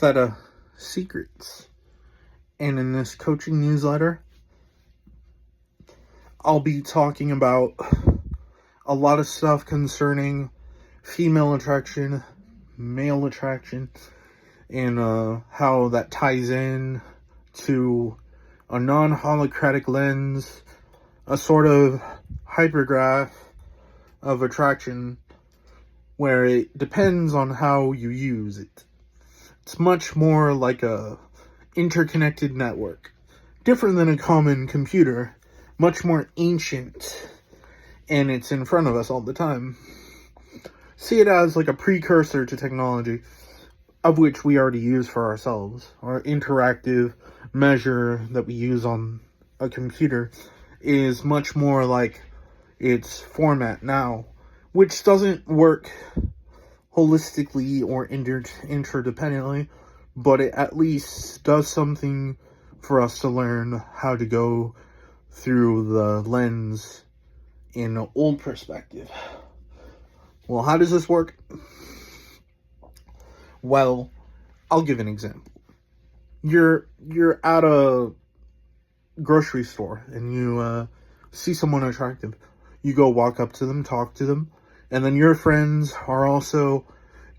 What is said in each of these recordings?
Theta Secrets. And in this coaching newsletter, I'll be talking about a lot of stuff concerning female attraction, male attraction, and how that ties in to a non-holocratic lens, a sort of hypergraph of attraction where it depends on how you use it. It's much more like a interconnected network, different than a common computer, much more ancient, and it's in front of us all the time. See it as like a precursor to technology, of which we already use for ourselves. Our interactive measure that we use on a computer is much more like its format now, which doesn't work holistically or interdependently, but it at least does something for us to learn how to go through the lens in an old perspective. Well, how does this work? Well, I'll give an example. You're at a grocery store and you see someone attractive. You go walk up to them, talk to them, and then your friends are also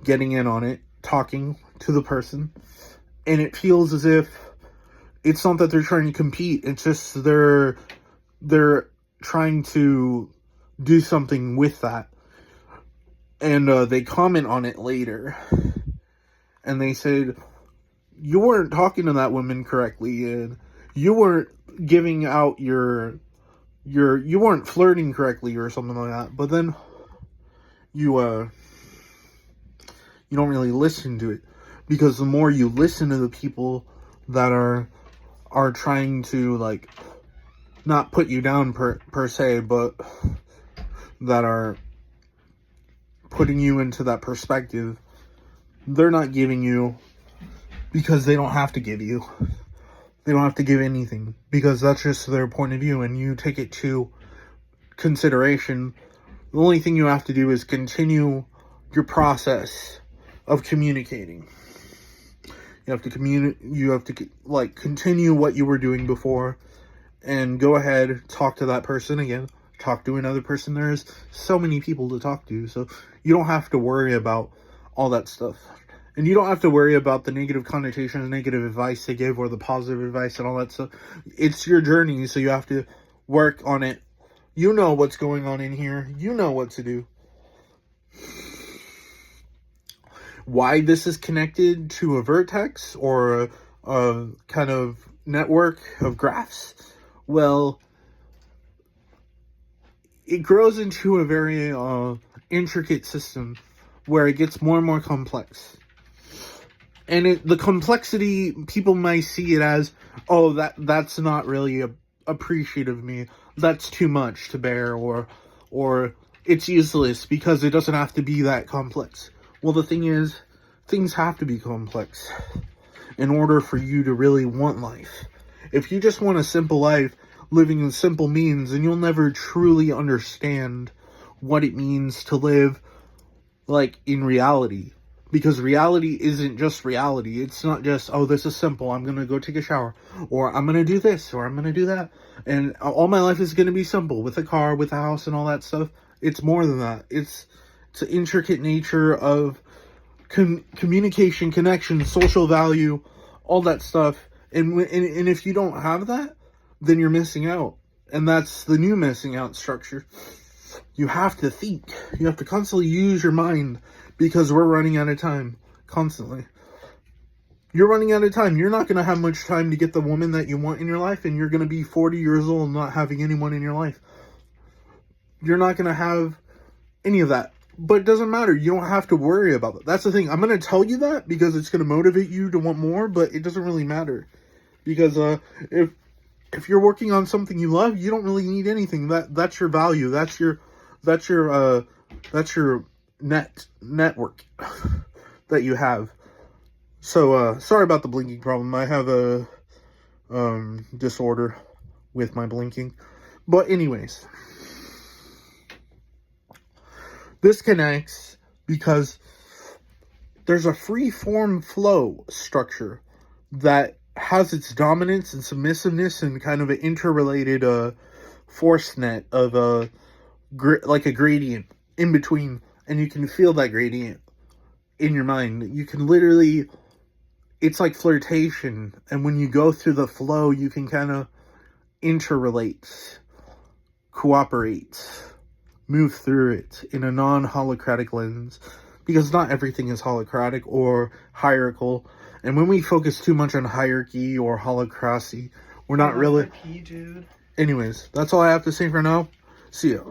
getting in on it, talking to the person, and it feels as if it's not that they're trying to compete, it's just they're trying to do something with that. And they comment on it later, and they said, you weren't talking to that woman correctly, and you weren't giving out you weren't flirting correctly or something like that. But then you don't really listen to it, because the more you listen to the people that are trying to, like, not put you down per se, but that are putting you into that perspective, they're not giving you because they don't have to give you. They don't have to give anything because that's just their point of view, and you take it to consideration. The only thing you have to do is continue your process of communicating. You have to continue what you were doing before, and go ahead, talk to that person again, talk to another person. There's so many people to talk to, so you don't have to worry about all that stuff. And you don't have to worry about the negative connotations, negative advice they give, or the positive advice and all that stuff. It's your journey, so you have to work on it. You know what's going on in here. You know what to do. Why this is connected to a vertex or a kind of network of graphs? Well, it grows into a very intricate system where it gets more and more complex. And the complexity, people might see it as, oh, that's not really appreciative of me. That's too much to bear, or it's useless because it doesn't have to be that complex. Well, the thing is, things have to be complex in order for you to really want life. If you just want a simple life, living in simple means, then you'll never truly understand what it means to live, like, in reality. Because reality isn't just reality. It's not just, oh, this is simple, I'm going to go take a shower, or I'm going to do this, or I'm going to do that, and all my life is going to be simple, with a car, with a house, and all that stuff. It's more than that. It's an intricate nature of communication, connection, social value, all that stuff. And if you don't have that, then you're missing out. And that's the new missing out structure. You have to think. You have to constantly use your mind, because we're running out of time constantly. You're running out of time. You're not going to have much time to get the woman that you want in your life, and you're going to be 40 years old not having anyone in your life. You're not going to have any of that. But it doesn't matter. You don't have to worry about it. That's the thing. I'm going to tell you that because it's going to motivate you to want more, but it doesn't really matter. Because if you're working on something you love, you don't really need anything. That's your value. That's your network that you have. So sorry about the blinking problem. I have a disorder with my blinking. But anyways, this connects because there's a free-form flow structure that has its dominance and submissiveness and kind of an interrelated force net of like a gradient in between, and you can feel that gradient in your mind. You can literally, it's like flirtation, and when you go through the flow, you can kind of interrelate, cooperate, move through it in a non-holocratic lens, because not everything is holocratic or hierarchical. And when we focus too much on hierarchy or holocracy, we're not really... The key, dude. Anyways, that's all I have to say for now. See ya.